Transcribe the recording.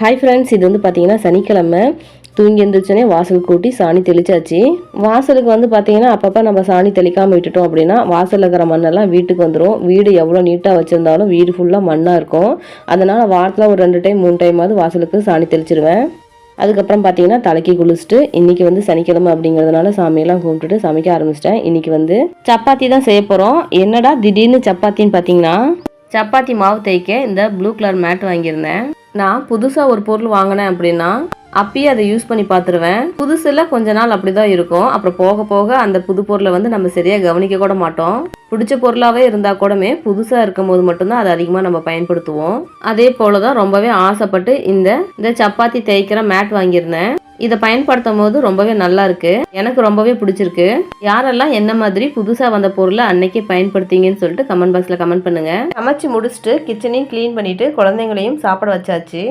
Hi friends, இது வந்து பார்த்தீங்கன்னா சனிக்கிழமை தூங்கி எழுந்திரிச்சோன்னே வாசல் கூட்டி சாணி தெளிச்சாச்சு. வாசலுக்கு வந்து பார்த்தீங்கன்னா அப்பப்போ நம்ம சாணி தெளிக்காமல் விட்டுட்டோம் அப்படின்னா வாசலில் இருக்கிற மண்ணெல்லாம் வீட்டுக்கு வந்துடும். வீடு எவ்வளோ நீட்டாக வச்சுருந்தாலும் வீடு ஃபுல்லாக மண்ணாக இருக்கும். அதனால் வாரத்தில் ஒரு 2 டைம் 3 டைமாவது வாசலுக்கு சாணி தெளிச்சிடுவேன். அதுக்கப்புறம் பார்த்தீங்கன்னா தலைக்கு குளிச்சுட்டு இன்றைக்கி வந்து சனிக்கிழமை அப்படிங்கிறதுனால சாமியெல்லாம் கும்பிட்டுட்டு சமைக்க ஆரம்பிச்சிட்டேன். இன்றைக்கி வந்து சப்பாத்தி தான் செய்ய போகிறோம். என்னடா திடீர்னு சப்பாத்தின்னு பார்த்தீங்கன்னா, சப்பாத்தி மாவு தேய்க்க இந்த ப்ளூ கலர் மேட் வாங்கியிருந்தேன். நான் புதுசாக ஒரு பொருள் வாங்கினேன் அப்படின்னா அப்பயே அதை யூஸ் பண்ணி பார்த்துருவேன். புதுசில் கொஞ்ச நாள் அப்படி தான் இருக்கும். அப்புறம் போக போக அந்த புது பொருளை வந்து நம்ம சரியாக கவனிக்க கூட மாட்டோம். பிடிச்ச பொருளாகவே இருந்தால் கூடமே புதுசாக இருக்கும் போது மட்டும்தான் அதை அதிகமாக நம்ம பயன்படுத்துவோம். அதே போல தான் ரொம்பவே ஆசைப்பட்டு இந்த சப்பாத்தி தேய்க்கிற மேட் வாங்கியிருந்தேன். இதை பயன்படுத்தும் போது ரொம்பவே நல்லா இருக்கு. எனக்கு ரொம்பவே பிடிச்சிருக்கு. யாரெல்லாம் என்ன மாதிரி புதுசா வந்த பொருளை அன்னைக்கே பயன்படுத்திங்கன்னு சொல்லிட்டு கமெண்ட் பாக்ஸ்ல கமெண்ட் பண்ணுங்க. சமைச்சு முடிச்சுட்டு கிச்சனையும் கிளீன் பண்ணிட்டு குழந்தைங்களையும் சாப்பிட வச்சாச்சு.